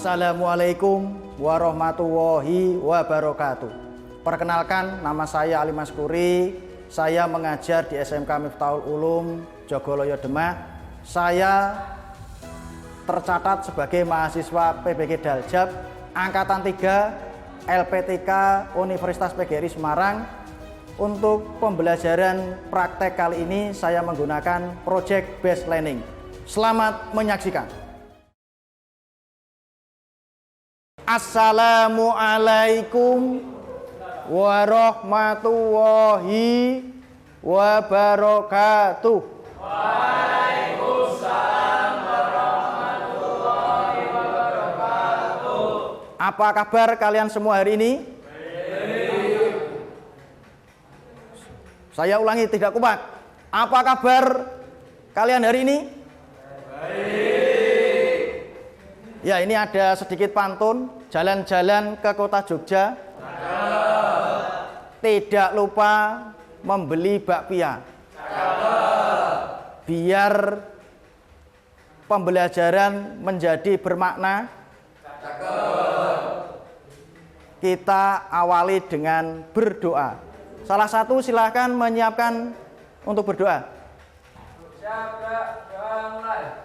Assalamualaikum warahmatullahi wabarakatuh. Perkenalkan, nama saya Ali Maskuri. Saya mengajar di SMK Miftahul Ulum Jogoloyo Demak. Saya tercatat sebagai mahasiswa PBG Daljab Angkatan 3 LPTK Universitas PGRI Semarang. Untuk pembelajaran praktek kali ini saya menggunakan Project Based Learning. Selamat menyaksikan. Assalamualaikum warahmatullahi wabarakatuh. Waalaikumsalam warahmatullahi wabarakatuh. Apa kabar kalian semua hari ini? Baik. Saya ulangi, tidak kuat. Apa kabar kalian hari ini? Baik. Ya, ini ada sedikit pantun. Jalan-jalan ke kota Jogja, tidak lupa membeli bakpia. Biar pembelajaran menjadi bermakna, kita awali dengan berdoa. Salah satu silakan menyiapkan untuk berdoa. Siap, doa mulai.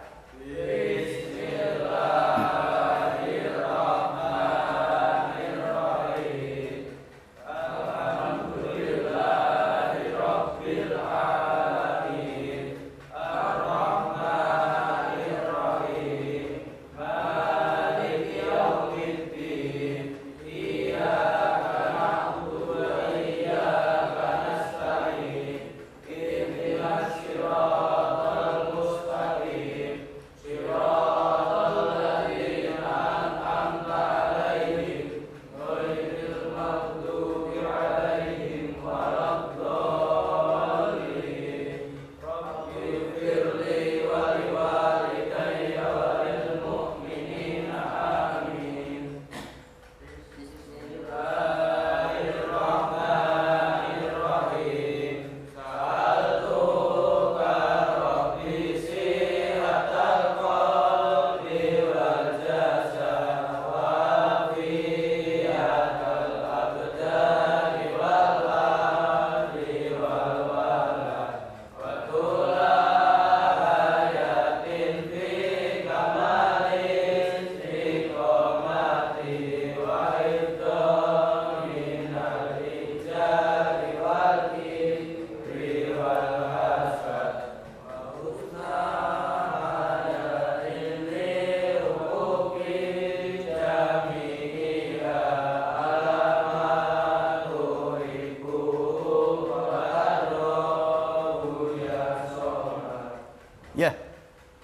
Ya,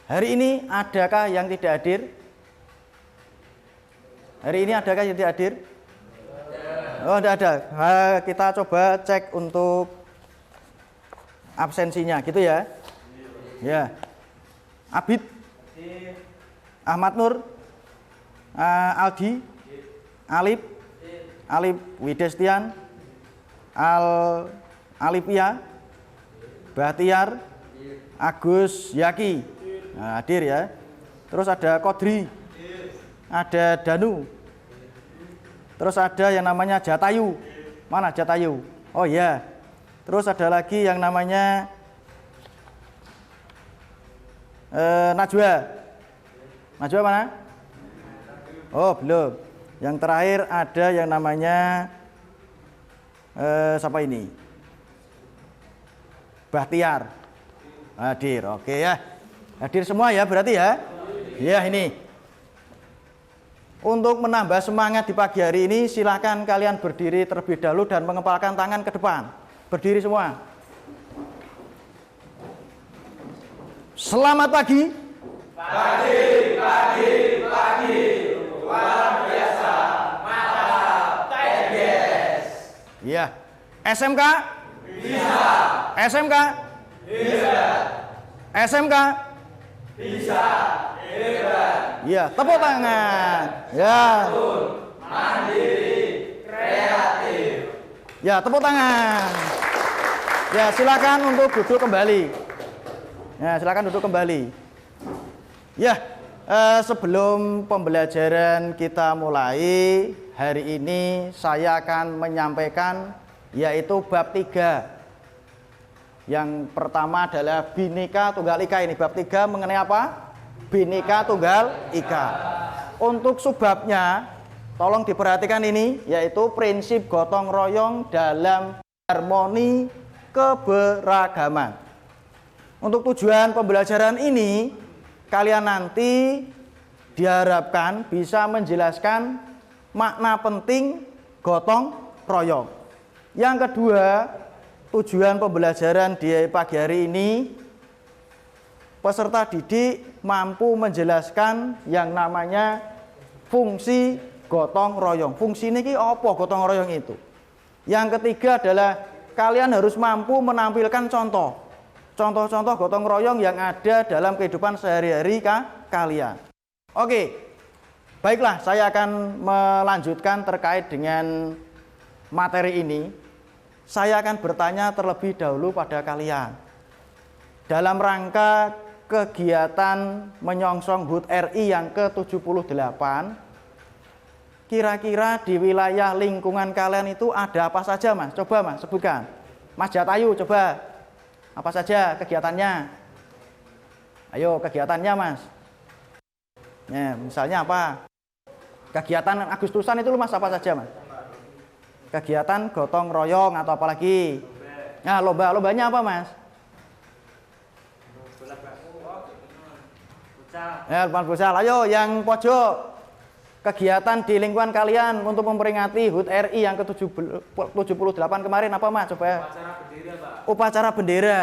hari ini adakah yang tidak hadir? Hari ini adakah yang tidak hadir? Oh, tidak ada. Kita coba cek untuk absensinya, gitu ya. Ya, Abid, Ahmad Nur, Aldi, Alip Widestian, Alipia, Bahtiar, Agus Yaki, nah, hadir ya. Terus ada Kodri, ada Danu, terus ada yang namanya Jatayu. Mana Jatayu? Oh ya. Terus ada lagi yang namanya Najwa. Najwa mana? Oh, belum. Yang terakhir ada yang namanya siapa ini? Bahtiar. Hadir, oke ya. Hadir semua ya berarti ya. Ya, ini. Untuk menambah semangat di pagi hari ini, silakan kalian berdiri terlebih dahulu dan mengepalkan tangan ke depan. Berdiri semua. Selamat pagi. Pagi. Luar biasa. Mantap. TGS. Ya. SMK? Bisa. SMK? Bisa. SMK? Bisa. Hebat. Ya, tepuk tangan. Ya. Mandiri. Kreatif. Ya, tepuk tangan. Ya, silakan untuk duduk kembali. Ya, silakan duduk kembali. Ya, Sebelum pembelajaran kita mulai, hari ini saya akan menyampaikan yaitu bab 3. Yang pertama adalah Bhinneka Tunggal Ika. Ini bab 3 mengenai apa? Bhinneka Tunggal Ika. Untuk subbabnya, tolong diperhatikan ini, yaitu prinsip gotong royong dalam harmoni keberagaman. Untuk tujuan pembelajaran ini, kalian nanti diharapkan bisa menjelaskan makna penting gotong royong. Yang kedua, tujuan pembelajaran di pagi hari ini, peserta didik mampu menjelaskan yang namanya fungsi gotong royong. Fungsi ini apa gotong royong itu? Yang ketiga adalah kalian harus mampu menampilkan contoh-contoh gotong royong yang ada dalam kehidupan sehari-hari kalian. Oke, baiklah, saya akan melanjutkan terkait dengan materi ini. Saya akan bertanya terlebih dahulu pada kalian. Dalam rangka kegiatan menyongsong HUT RI yang ke-78, kira-kira di wilayah lingkungan kalian itu ada apa saja, Mas? Coba, Mas, sebutkan. Mas Jatayu, coba. Apa saja kegiatannya? Ayo, kegiatannya, Mas. Ya, misalnya apa? Kegiatan Agustusan itu, Mas, apa saja, Mas? Kegiatan gotong royong atau apa lagi? Nah, lombanya apa, Mas? Ya, lomba futsal. Ayo, yang pojok. Kegiatan di lingkungan kalian untuk memperingati HUT RI yang ke-78 kemarin apa, Mas? Coba. Upacara bendera, Pak. Upacara bendera.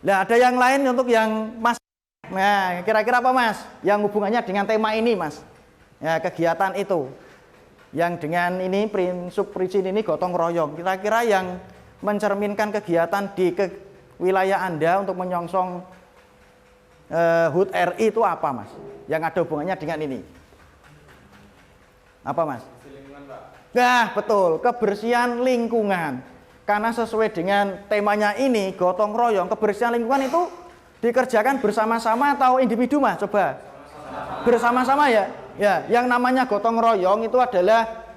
Nah, ada yang lain untuk yang Mas. Nah, kira-kira apa, Mas? Yang hubungannya dengan tema ini, Mas. Ya, kegiatan itu. Yang dengan ini prinsip ini gotong royong. Kira-kira yang mencerminkan kegiatan di wilayah Anda untuk menyongsong HUT RI itu apa, Mas? Yang ada hubungannya dengan ini. Apa, Mas? Lingkungan, Pak. Nah, betul, kebersihan lingkungan. Karena sesuai dengan temanya ini, gotong royong, kebersihan lingkungan itu dikerjakan bersama-sama atau individu, Mas? Coba. Bersama-sama ya. Ya, yang namanya gotong royong itu adalah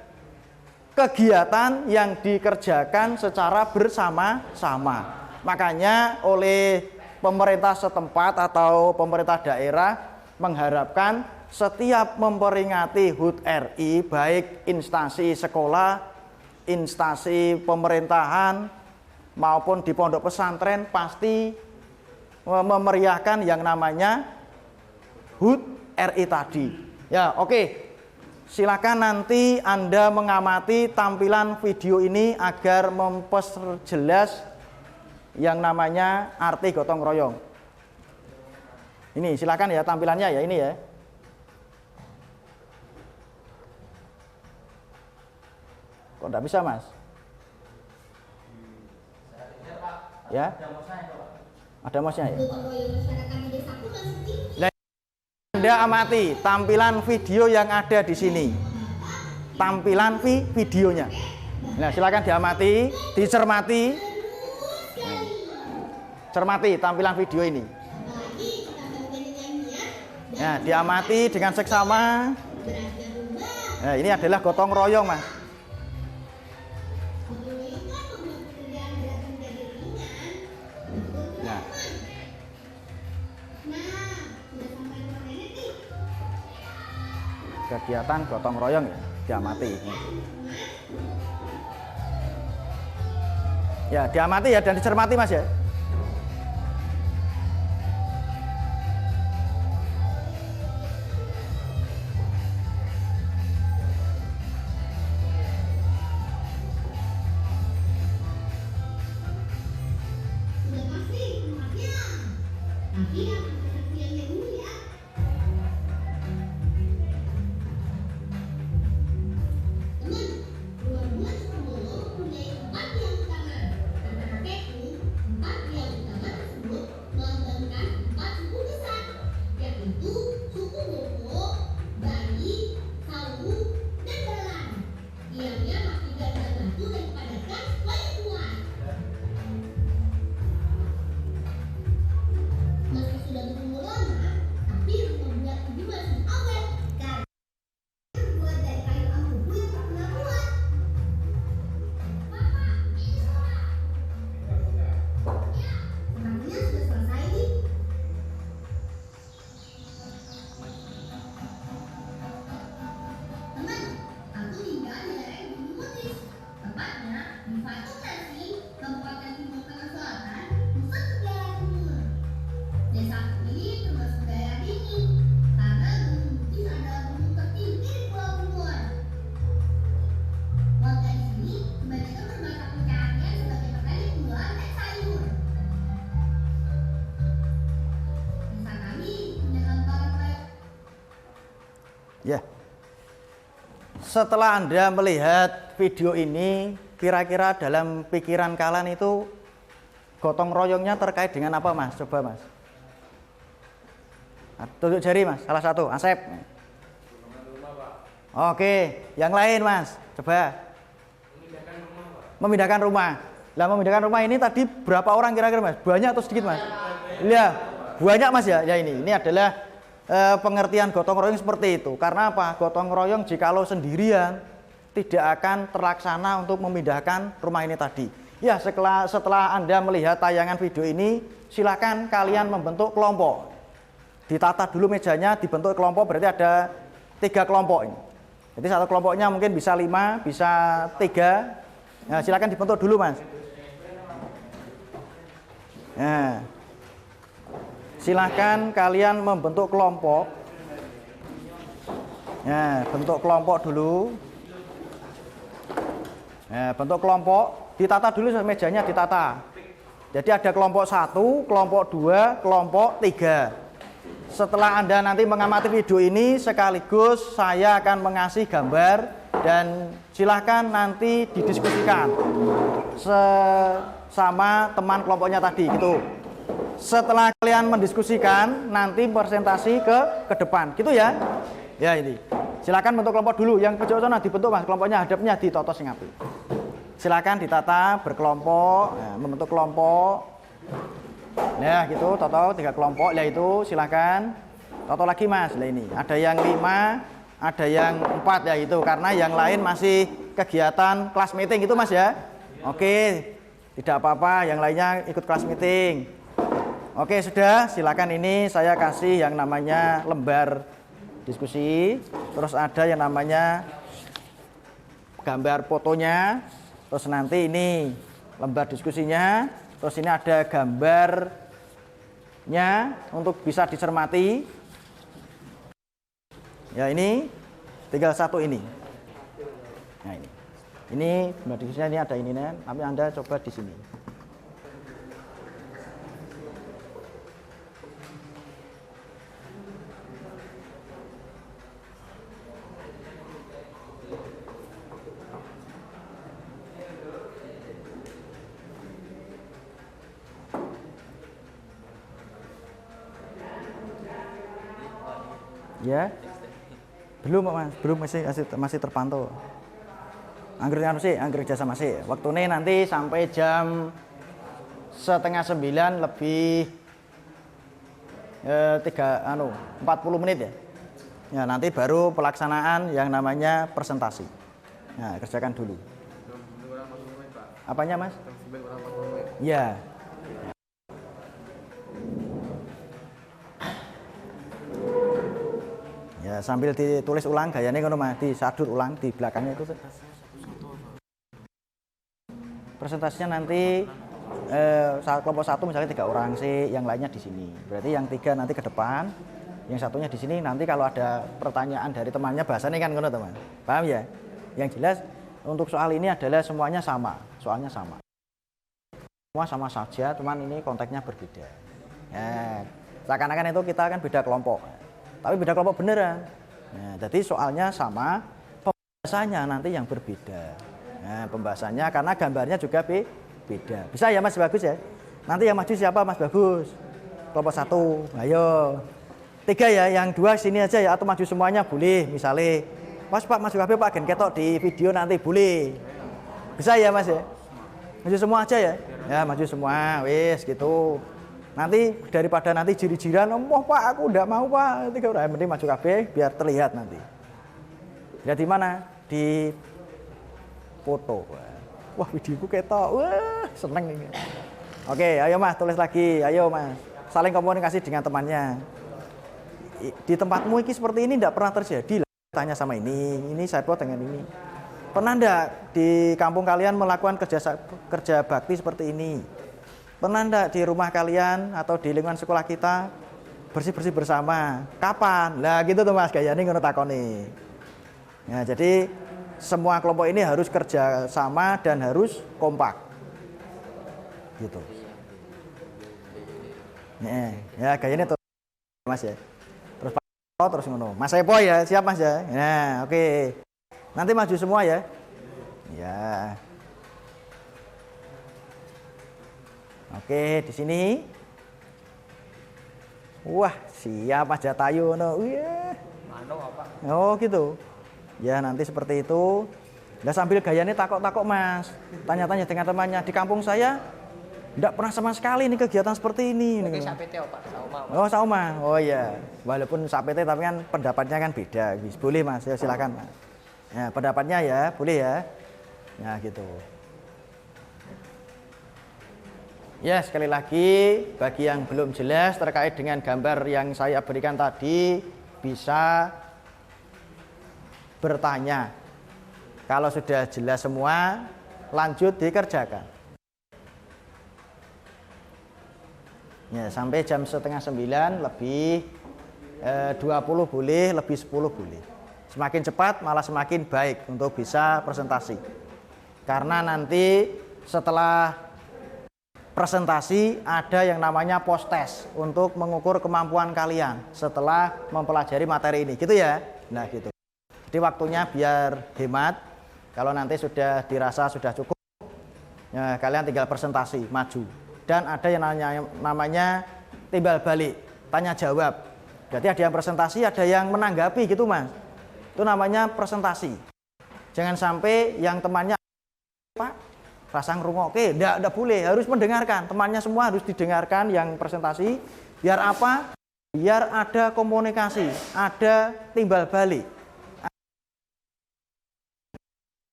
kegiatan yang dikerjakan secara bersama-sama. Makanya oleh pemerintah setempat atau pemerintah daerah mengharapkan setiap memperingati HUT RI, baik instansi sekolah, instansi pemerintahan, maupun di pondok pesantren, pasti memeriahkan yang namanya HUT RI tadi. Ya, oke. Silakan nanti Anda mengamati tampilan video ini agar memperjelas yang namanya arti gotong royong. Ini silakan ya tampilannya ya, ini ya. Kok enggak bisa, Mas? Ya? Ada mouse-nya ya? Nah, Anda amati tampilan video yang ada di sini. Tampilan videonya. Nah, silakan diamati, dicermati. Cermati tampilan video ini. Nah, diamati dengan seksama. Nah, ini adalah gotong royong, Mas. Nah. Kegiatan gotong royong ya, diamati. Ya, diamati ya dan dicermati, Mas ya. Ya. Setelah Anda melihat video ini, kira-kira dalam pikiran kalian itu gotong royongnya terkait dengan apa, Mas? Coba, Mas. Tunjuk jari, Mas. Salah satu, Asep. Oke, yang lain, Mas. Coba. Memindahkan rumah. Lah, memindahkan rumah ini tadi berapa orang kira-kira, Mas? Banyak atau sedikit, Mas? Iya, banyak, Mas ya. Ya ini adalah pengertian gotong royong seperti itu. Karena apa? Gotong royong jikalau sendirian tidak akan terlaksana untuk memindahkan rumah ini tadi. Ya, setelah Anda melihat tayangan video ini, silakan kalian membentuk kelompok. Ditata dulu mejanya, dibentuk kelompok, berarti ada 3 kelompok ini. Jadi satu kelompoknya mungkin bisa 5, bisa 3. Nah, silakan dibentuk dulu, Mas. Nah, silakan kalian membentuk kelompok. Nah, bentuk kelompok dulu. Nah, bentuk kelompok, ditata dulu mejanya, ditata. Jadi ada kelompok 1, kelompok 2, kelompok 3. Setelah Anda nanti mengamati video ini, sekaligus saya akan mengasih gambar dan silahkan nanti didiskusikan sama teman kelompoknya tadi gitu. Setelah kalian mendiskusikan, nanti presentasi ke depan gitu ya. Ya ini. Silakan bentuk kelompok dulu. Yang pojok sana dibentuk, Mas, kelompoknya hadapnya ditotos ngapi. Silakan ditata berkelompok, ya, membentuk kelompok. Nah gitu, toto 3 kelompok, ya itu silakan toto lagi, Mas. Nah ini ada yang 5, ada yang 4 ya itu, karena yang lain masih kegiatan kelas meeting gitu, Mas ya. Oke, tidak apa-apa, yang lainnya ikut kelas meeting. Oke sudah, silakan. Ini saya kasih yang namanya lembar diskusi, terus ada yang namanya gambar fotonya, terus nanti ini lembar diskusinya. Terus ini ada gambarnya untuk bisa dicermati. Ya ini tinggal satu ini. Nah ini. Ini gambar diskusinya, ini ada ini nih, tapi Anda coba di sini. Ya, belum, Mas, belum, masih terpantau. Angger jasa masih. Waktunya nanti sampai jam 8:30 lebih 40 menit ya. Ya nanti baru pelaksanaan yang namanya presentasi. Nah kerjakan dulu. Apanya, Mas? Ya. Ya, sambil ditulis ulang gayanya ngono, Mas, disadut ulang di belakangnya itu. Presentasinya nanti kelompok 1 misalnya 3 orang sih, yang lainnya di sini. Berarti yang 3 nanti ke depan, yang satunya di sini. Nanti kalau ada pertanyaan dari temannya bahasanya kan ngono, teman. Paham ya? Yang jelas untuk soal ini adalah semuanya sama, soalnya sama. Semua sama saja, teman, ini konteksnya berbeda. Ya, seakan-akan itu kita kan beda kelompok. Tapi beda kelompok beneran. Nah, jadi soalnya sama, pembahasannya nanti yang berbeda. Nah, pembahasannya karena gambarnya juga beda. Bisa ya, Mas Bagus ya? Nanti yang maju siapa, Mas Bagus? Kelompok 1, ayo. 3 ya, yang 2 sini aja ya, atau maju semuanya boleh. Misalnya, Mas Bagus Pak Gen ketok di video nanti boleh. Bisa ya, Mas ya? Maju semua aja ya? Ya, maju semua, wis gitu. Nanti daripada nanti jiri-jiran, Pak aku udah mau, Pak. Nanti yang penting maju kabeh biar terlihat nanti. Lihat di mana? Di foto. Wah, videoku ketok. Wah, seneng ini. Oke, ayo Mas, tulis lagi. Ayo Mas, saling komunikasi dengan temannya. Di tempatmu ini seperti ini tidak pernah terjadi. Tanya sama ini saya buat dengan ini. Pernah enggak di kampung kalian melakukan kerja bakti seperti ini? Pernah enggak di rumah kalian atau di lingkungan sekolah kita bersih-bersih bersama? Kapan? Lah gitu tuh Mas, gayane ngono takoni. Nah, jadi semua kelompok ini harus kerja sama dan harus kompak. Gitu. Ya gayane tuh Mas ya. Terus terus ngono. Mas Epo ya, siap Mas ya. Nah, oke. Nanti maju semua ya. Ya. Oke, di sini. Wah, siap Mas Jatayu no. Iya. Oh, gitu. Ya, nanti seperti itu. Nah, sambil gayanya takok-takok Mas. Tanya-tanya dengan temannya. Di kampung saya enggak pernah sama sekali ini kegiatan seperti ini. Oke, sapete Pak, sauma. Oh, sauma. Oh iya. Walaupun sapete tapi kan pendapatnya kan beda. Boleh Mas, ya silakan Mas. Ya, pendapatnya ya, boleh ya. Ya, gitu. Ya, sekali lagi bagi yang belum jelas terkait dengan gambar yang saya berikan tadi bisa bertanya. Kalau sudah jelas semua, lanjut dikerjakan. Ya, sampai jam setengah 9 lebih 20 boleh, lebih 10 boleh. Semakin cepat malah semakin baik untuk bisa presentasi. Karena nanti setelah presentasi ada yang namanya post test untuk mengukur kemampuan kalian setelah mempelajari materi ini, gitu ya. Nah, gitu. Jadi waktunya biar hemat. Kalau nanti sudah dirasa sudah cukup, ya, kalian tinggal presentasi, maju. Dan ada yang namanya timbal balik, tanya jawab. Berarti ada yang presentasi, ada yang menanggapi gitu Mas. Itu namanya presentasi. Jangan sampai yang temannya Pak rasa ngrungokke, enggak boleh, harus mendengarkan. Temannya semua harus didengarkan yang presentasi. Biar apa? Biar ada komunikasi, ada timbal balik.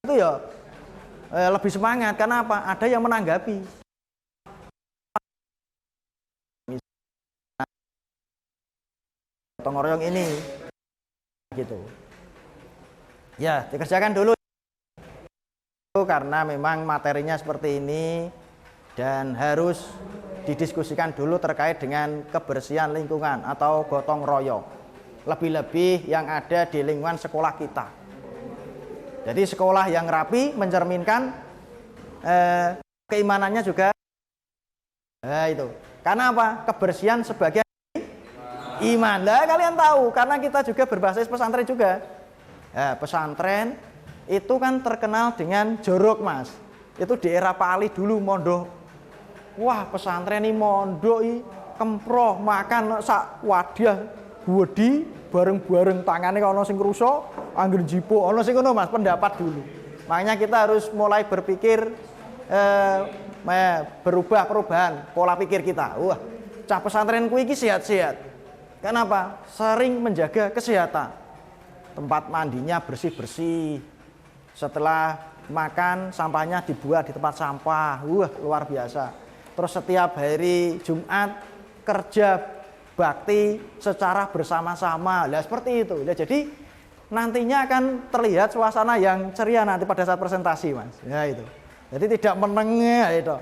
Itu ya lebih semangat karena apa? Ada yang menanggapi. Gotong royong ini gitu. Ya, dikerjakan dulu karena memang materinya seperti ini dan harus didiskusikan dulu terkait dengan kebersihan lingkungan atau gotong royong. Lebih-lebih yang ada di lingkungan sekolah kita. Jadi sekolah yang rapi mencerminkan keimanannya juga. Nah, itu. Karena apa? Kebersihan sebagai iman. Lah kalian tahu karena kita juga berbasis pesantren juga. Nah, pesantren itu kan terkenal dengan jorok Mas. Itu di era Pak Ali dulu mondok. Wah, pesantren ini mondok ini kemproh makan sak wadah wedi bareng-bareng tangane ono sing kruso, angger jipo ono sing ngono Mas, pendapat dulu. Makanya kita harus mulai berpikir berubah perubahan pola pikir kita. Wah, cah pesantrenku iki sehat-sehat. Kenapa? Sering menjaga kesehatan. Tempat mandinya bersih-bersih. Setelah makan sampahnya dibuat di tempat sampah. Wah, luar biasa. Terus setiap hari Jumat kerja bakti secara bersama-sama. Lah seperti itu. Nah, jadi nantinya akan terlihat suasana yang ceria nanti pada saat presentasi, Mas. Ya itu. Jadi tidak menengah itu.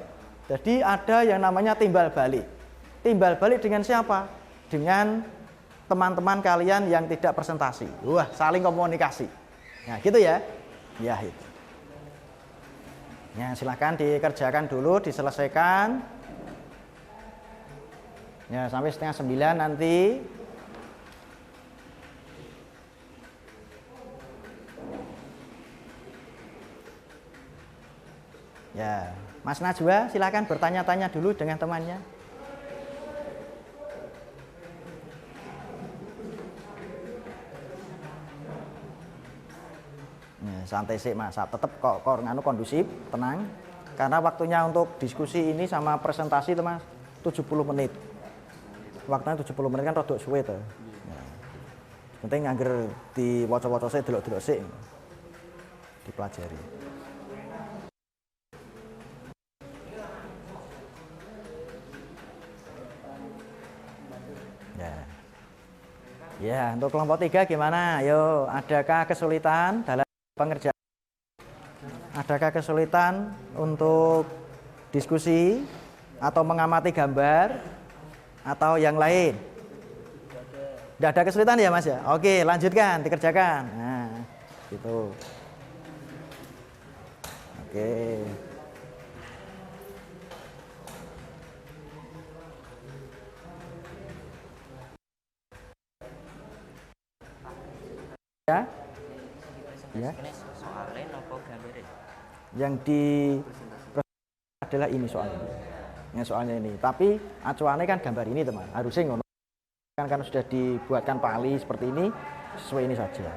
Jadi ada yang namanya timbal balik. Timbal balik dengan siapa? Dengan teman-teman kalian yang tidak presentasi. Wah, saling komunikasi. Nah, gitu ya. Ya, itu. Ya, silakan dikerjakan dulu, diselesaikan. Ya, sampai setengah 9 nanti. Ya, Mas Najwa silakan bertanya-tanya dulu dengan temannya. Ya, santai sih Mas, tetap kok nganu kondusif, tenang. Karena waktunya untuk diskusi ini sama presentasi itu Mas 70 menit. Waktunya 70 menit kan rodok suwe to. Ya. Penting angger diwaca-waca sik delok-delok sik. Dipelajari. Ya. Ya, untuk kelompok 3 gimana? Ayo, adakah kesulitan dalam pengerjaan? Adakah kesulitan untuk diskusi atau mengamati gambar atau yang lain? Tidak ada kesulitan ya Mas ya? Oke, lanjutkan, dikerjakan. Nah, gitu. Oke. Ya. Ya. Soalnya nopo gambare? Yang di adalah ini soalnya. Yang soalnya ini. Tapi acuannya kan gambar ini teman. Harusnya ngono. Kan sudah dibuatkan pali seperti ini, sesuai ini saja.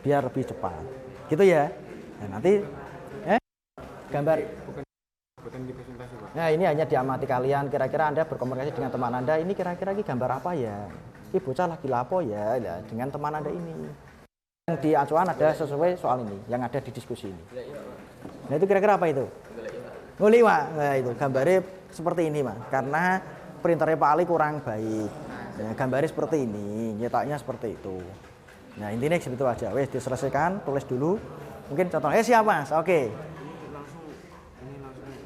Biar lebih cepat. Gitu ya. Nah, nanti gambar. Bukan di presentasi, Pak. Nah, ini hanya diamati kalian. Kira-kira Anda berkomunikasi dengan teman Anda. Ini kira-kira ini gambar apa ya? Ini bocah lagi lapo ya, dengan teman Anda ini. Yang di acuan ada sesuai soal ini, yang ada di diskusi ini. Nah, itu kira-kira apa itu? Nguli, Pak. Nah, itu gambarnya seperti ini, Mas. Karena printernya Pak Ali kurang baik. Nah, gambarnya seperti ini, nyetaknya seperti itu. Nah, intinya segitu aja. Wes diselesaikan, tulis dulu. Mungkin contohnya siap, Mas. Oke.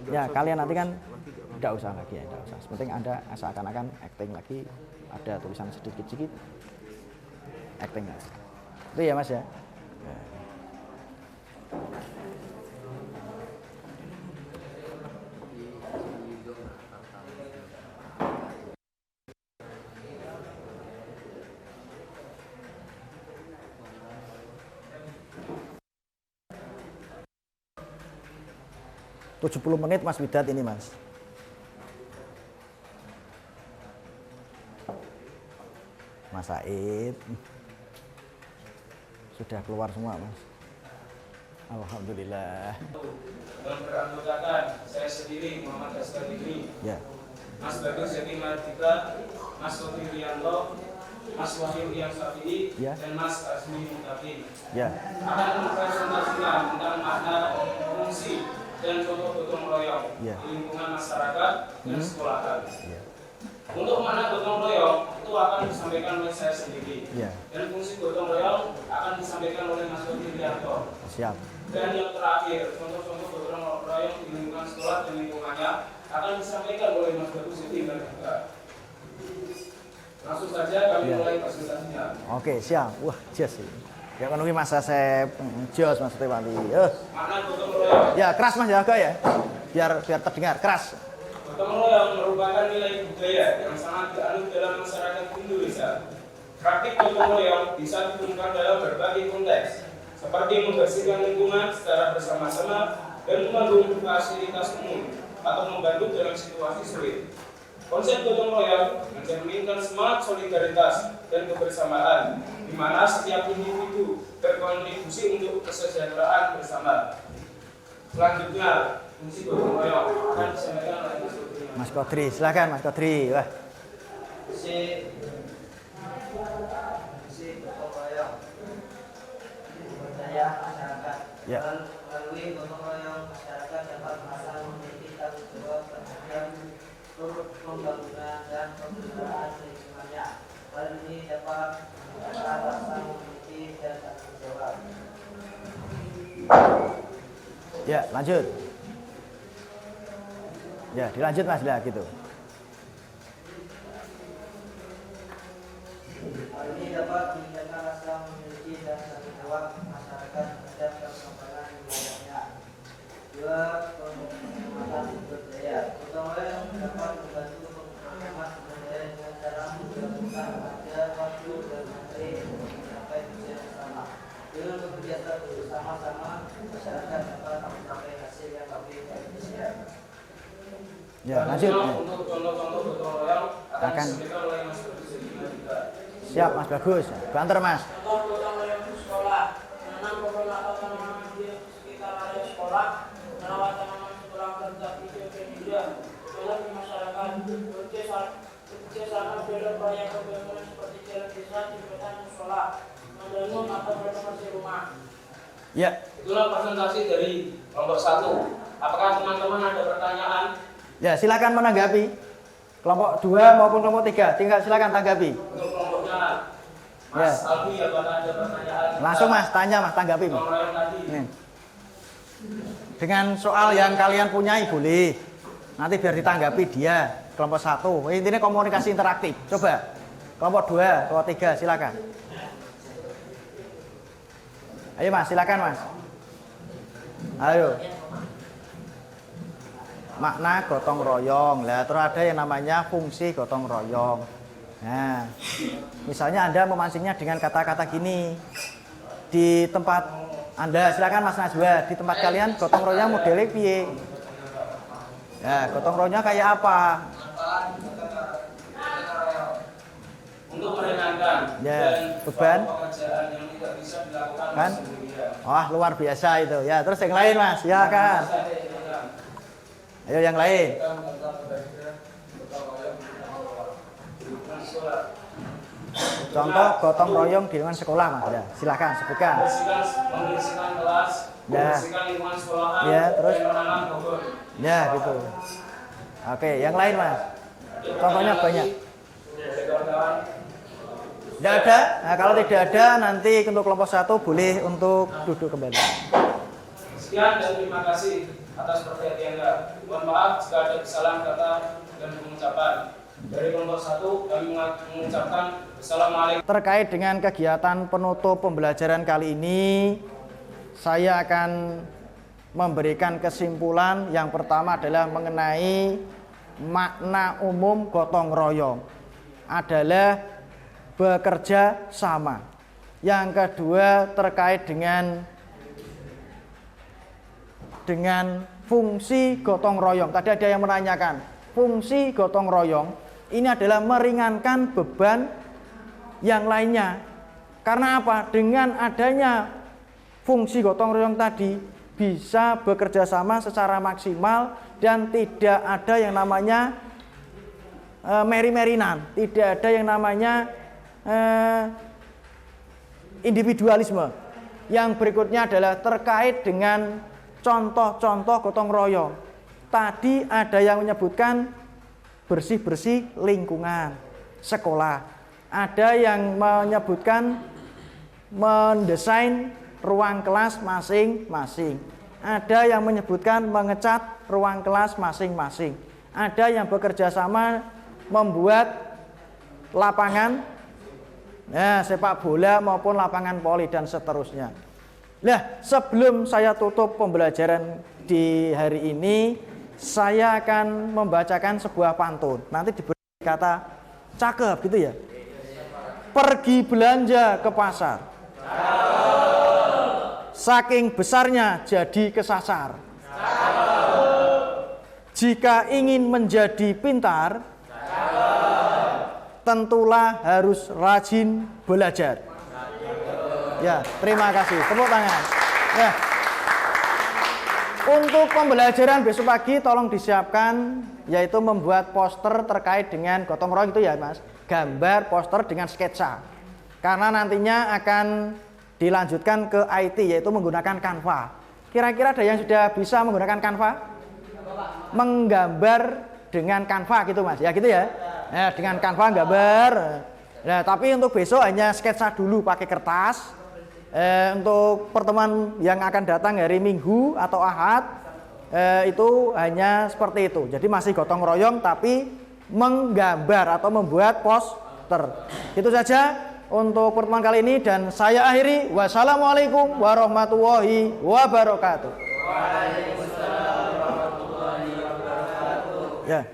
Ya, kalian nanti kan tidak usah lagi ya, tidak usah. Sepenting Anda seakan-akan acting lagi, ada tulisan sedikit-sedikit acting lagi. Itu ya, Mas ya. Nah. 70 menit Mas Widat ini, Mas. Mas Said sudah keluar semua, Mas. Alhamdulillah. Dan beranggotakan saya sendiri Muhammad Asgar Dikri, Ya. Mas Bagus Yati Mardika, Mas Soti Rianto, Mas Wahyu Rian Syafi'i, Ya. dan Mas Azmi Mutakin Ya. akan mempresentasikan tentang makna, fungsi, dan contoh gotong royong Ya. di lingkungan masyarakat dan sekolahan. Ya. Untuk makna gotong royong itu akan disampaikan oleh saya sendiri, Ya. dan fungsi gotong royong akan disampaikan oleh Mas Soti Rianto. Siap. Dan yang terakhir, contoh-contoh gotong royong di lingkungan sekolah dan lingkungannya akan disampaikan oleh Mas Bagus Yati Mardika. Langsung saja kami Ya. mulai presentasinya. Oke, siap. Wah, jos sih. Ya kan ini Mas Asep, jos Mas Tewali. Makna gotong royong. Ya, keras Mas jaga ya. Biar terdengar keras. Gotong royong merupakan nilai budaya yang sangat dianut dalam masyarakat Indonesia. Praktik gotong royong bisa ditemukan dalam berbagai konteks, seperti membersihkan lingkungan secara bersama-sama dan membangun fasilitas umum atau membantu dalam situasi sulit. Konsep gotong royong mencerminkan semangat solidaritas dan kebersamaan, di mana setiap individu berkontribusi untuk kesejahteraan bersama. Selanjutnya, fungsi gotong royong akan disampaikan oleh Mas Kodri. Mas Kodri, silakan Mas Kodri. Wah. Si gotong royong budaya masyarakat. Ya. Melalui gotong royong masyarakat dapat merasa memiliki tanggung jawab terhadap pembangunan dan pemeliharaan lingkungannya. Hal ini dapat meningkatkan rasa memiliki dan tanggung jawab. Ya, lanjut. Ya, dilanjut Mas lah gitu. Hal ini dapat meningkatkan rasa memiliki dan tanggung jawab masyarakat terhadap perkembangan wilayahnya. Dua, penghormatan sumber daya. Gotong royong dapat membantu penghormatan sumber daya dengan cara menggabungkan tenaga, waktu, dan materi untuk mencapai tujuan bersama. Dengan bekerja bersama-sama, masyarakat dapat mencapai hasil yang lebih efisien. Ya, lanjut. Ya. Untuk contoh-contoh gotong royong akan Akan. disampaikan oleh Mas Bagus Yati Mardika. Siap Mas Bagus. Banter Mas. Contoh gotong royong di sekolah, menanam pohon atau tanaman di sekitar area sekolah, merawat tanaman setelah kerja hijau dan hijau, jalan di masyarakat, bekerja sama dalam proyek pembangunan seperti jalan desa, jembatan, musola, membangun atau renovasi rumah. Ya. Itulah presentasi dari kelompok 1. Apakah teman-teman ada pertanyaan? Ya, silakan menanggapi. Kelompok 2 maupun kelompok 3, tinggal silakan tanggapi. Untuk kelompoknya, Mas Alfi, apakah ada pertanyaan? Langsung Mas, tanya Mas, tanggapi Mas. Gotong royong tadi. Nih. Dengan soal yang kalian punyai boleh. Nanti biar ditanggapi dia. Kelompok 1. Intinya komunikasi interaktif. Coba. Kelompok 2, kelompok 3, silakan. Ayo Mas, silakan Mas. Ayo. Makna gotong royong. Lah, terus ada yang namanya fungsi gotong royong. Nah, misalnya Anda memancingnya dengan kata-kata gini. di tempat Anda, silakan Mas Najwa, di tempat kalian gotong royongnya modelnya piye? Ya, gotong royongnya kayak apa? Untuk meringankan Ya, dan beban pekerjaan yang tidak bisa dilakukan kan? sendirian. Wah, luar biasa itu. Ya, terus yang lain Mas, ya kan? Ayo yang lain. Contoh gotong royong di lingkungan sekolah Mas. Ya, silakan sebutkan. Membersihkan kelas, Ya. membersihkan lingkungan sekolahan, Ya, terus? dan menanam pohon. Ya, gitu. Oke, yang lain Mas. Contohnya banyak. Dari kawan-kawan, Tidak ada? Nah, kalau tidak ada nanti untuk kelompok 1 boleh untuk duduk kembali. sekian dan terima kasih atas perhatian Anda. Mohon maaf jika ada kesalahan kata dan pengucapan. Dari kelompok 1 kami mengucapkan Assalamualaikum. Terkait dengan kegiatan penutup pembelajaran kali ini, saya akan memberikan kesimpulan. Yang pertama adalah mengenai makna umum gotong royong adalah bekerja sama. Yang kedua terkait dengan fungsi gotong royong. Tadi ada yang menanyakan, fungsi gotong royong ini adalah meringankan beban yang lainnya. Karena apa? Dengan adanya fungsi gotong royong tadi bisa bekerja sama secara maksimal dan tidak ada yang namanya meri-merinan, tidak ada yang namanya individualisme. Yang berikutnya adalah terkait dengan contoh-contoh gotong royong. Tadi ada yang menyebutkan bersih-bersih lingkungan sekolah. Ada yang menyebutkan mendesain ruang kelas masing-masing. Ada yang menyebutkan mengecat ruang kelas masing-masing. Ada yang bekerja sama membuat lapangan sepak bola maupun lapangan voli dan seterusnya. Nah, sebelum saya tutup pembelajaran di hari ini, saya akan membacakan sebuah pantun. Nanti diberi kata cakep gitu ya. Pergi belanja ke pasar. Saking besarnya jadi kesasar. Jika ingin menjadi pintar, tentulah harus rajin belajar. Ya, terima kasih. Tepuk tangan. Ya. Untuk pembelajaran besok pagi tolong disiapkan, yaitu membuat poster terkait dengan gotong royong itu ya Mas. Gambar poster dengan sketsa. Karena nantinya akan dilanjutkan ke IT, yaitu menggunakan Canva. Kira-kira ada yang sudah bisa menggunakan Canva? Menggambar dengan Canva gitu Mas. Ya gitu ya. Nah, dengan Canva gambar. Nah, tapi untuk besok hanya sketsa dulu pakai kertas. Untuk pertemuan yang akan datang hari Minggu atau Ahad, itu hanya seperti itu. Jadi masih gotong royong tapi menggambar atau membuat poster. Itu saja untuk pertemuan kali ini dan saya akhiri. Wassalamualaikum warahmatullahi wabarakatuh. Waalaikumsalam warahmatullahi wabarakatuh. Ya.